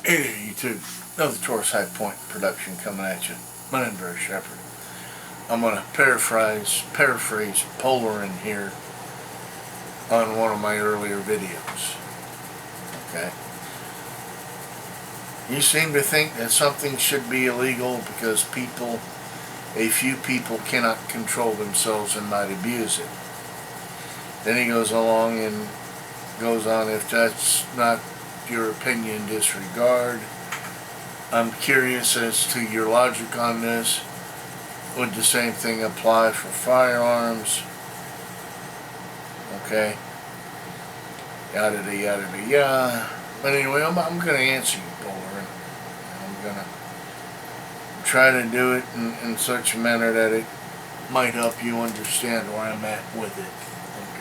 Hey there, YouTube. Another Taurus High Point production coming at you. My name's Barry Shepherd. I'm going to paraphrase Polerin here on one of my earlier videos. Okay. You seem to think that something should be illegal because a few people cannot control themselves and might abuse it. Then he goes along and goes on, if that's not your opinion, disregard. I'm curious as to your logic on this. Would the same thing apply for firearms? Okay. Yada yada yada. But anyway, I'm going to answer you, Polerin. I'm going to try to do it in such a manner that it might help you understand where I'm at with it.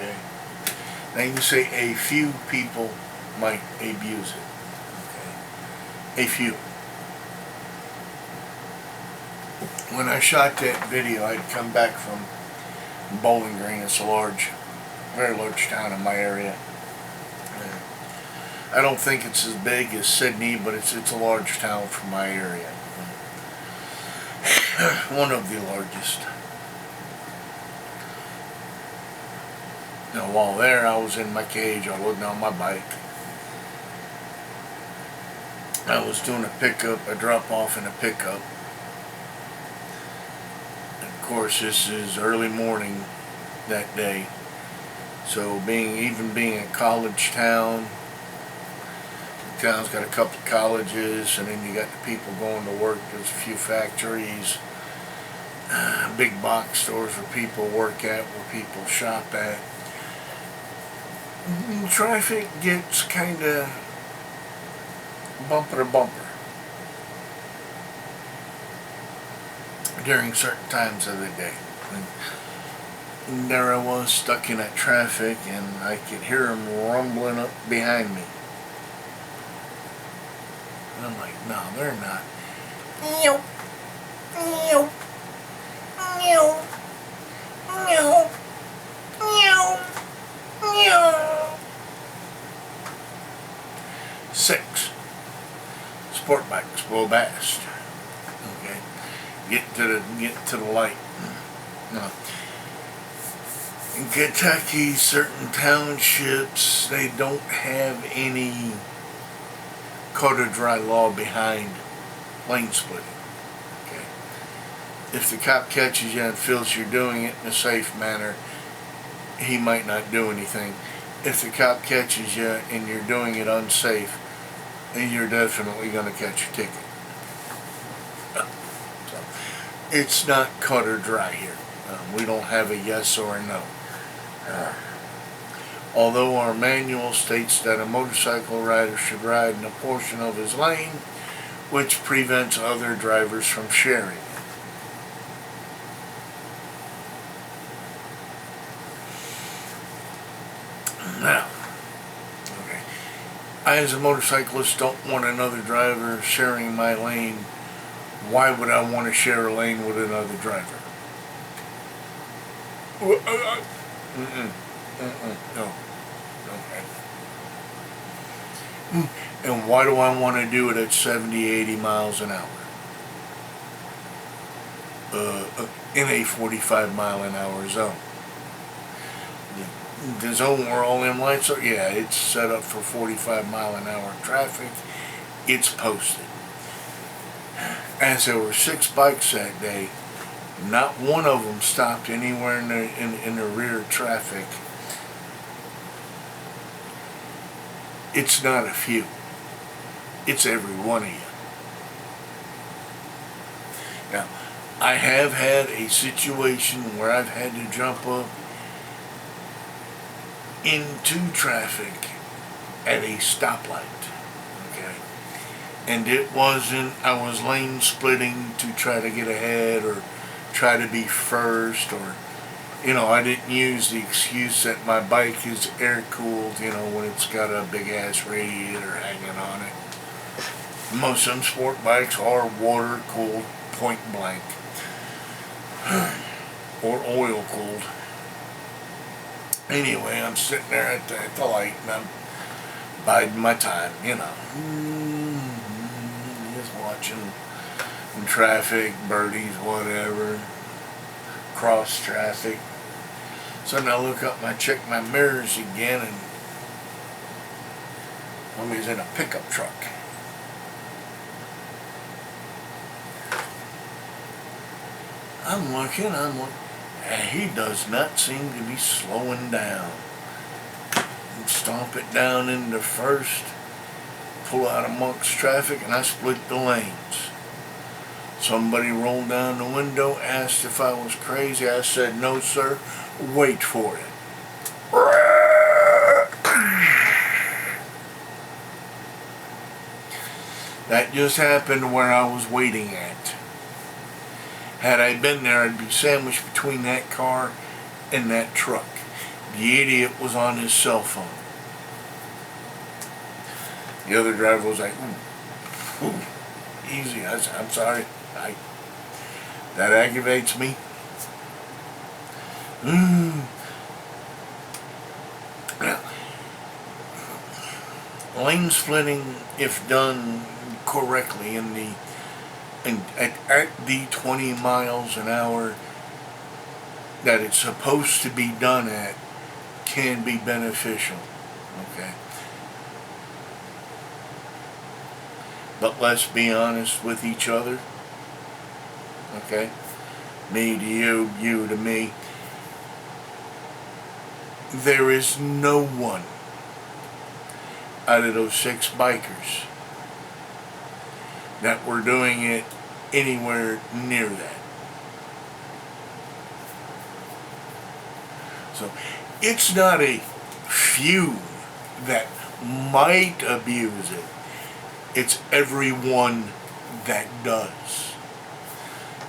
Okay. Now you say a few people might abuse it. Okay. A few. When I shot that video, I'd come back from Bowling Green. It's a very large town in my area. I don't think it's as big as Sydney, but it's a large town from my area. One of the largest. Now, while there, I was in my cage. I was on my bike. I was doing a drop-off in a pickup. Of course, this is early morning that day. So, even being a college town, the town's got a couple of colleges, and then you got the people going to work. There's a few factories, big box stores where people work at, where people shop at. Traffic gets kind of bumper to bumper during certain times of the day. And there I was, stuck in that traffic, and I could hear them rumbling up behind me. And I'm like, no, they're not. No. No. No. No. No. No. 6. Sport bikes blow past. Okay. Get to the light. No. In Kentucky, certain townships, they don't have any cut or dry law behind lane splitting. Okay. If the cop catches you and feels you're doing it in a safe manner, he might not do anything. If the cop catches you and you're doing it unsafe, then you're definitely going to catch a ticket. So, it's not cut or dry here. We don't have a yes or a no. Although our manual states that a motorcycle rider should ride in a portion of his lane which prevents other drivers from sharing. Now, okay, I as a motorcyclist don't want another driver sharing my lane. Why would I want to share a lane with another driver? No. Okay. And why do I want to do it at 70, 80 miles an hour? In a 45 mile an hour zone. The zone where all them lights are, yeah, it's set up for 45 mile an hour traffic. It's posted. As there were 6 bikes that day, not one of them stopped anywhere in the rear traffic. It's not a few. It's every one of you. Now, I have had a situation where I've had to jump up into traffic at a stoplight. Okay? And it wasn't, I was lane splitting to try to get ahead or try to be first, or I didn't use the excuse that my bike is air cooled, when it's got a big ass radiator hanging on it. Most of them sport bikes are water cooled, point blank, or oil cooled. Anyway, I'm sitting there at the light, and I'm biding my time, just watching in traffic, birdies, whatever, cross traffic. So now I look up and I check my mirrors again, and somebody's in a pickup truck. I'm looking, and he does not seem to be slowing down. Stomp it down into first, pull out amongst traffic, and I split the lanes. Somebody rolled down the window, asked if I was crazy. I said, no sir, wait for it. That just happened where I was waiting at. Had I been there, I'd be sandwiched between that car and that truck. The idiot was on his cell phone. The other driver was like, ooh, easy. I said, I'm sorry. That aggravates me. Now, lane splitting, if done correctly at the 20 miles an hour that it's supposed to be done at, can be beneficial, okay? But let's be honest with each other, okay? Me to you, you to me. There is no one out of those 6 bikers that were doing it anywhere near that. So it's not a few that might abuse it. It's everyone that does.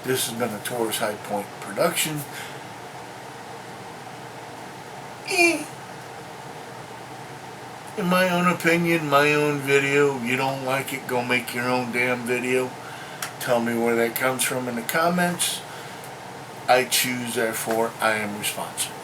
This has been a Taurus High Point production. In my own opinion, my own video. If you don't like it, go make your own damn video. Tell me where that comes from in the comments. I choose, therefore I am responsible.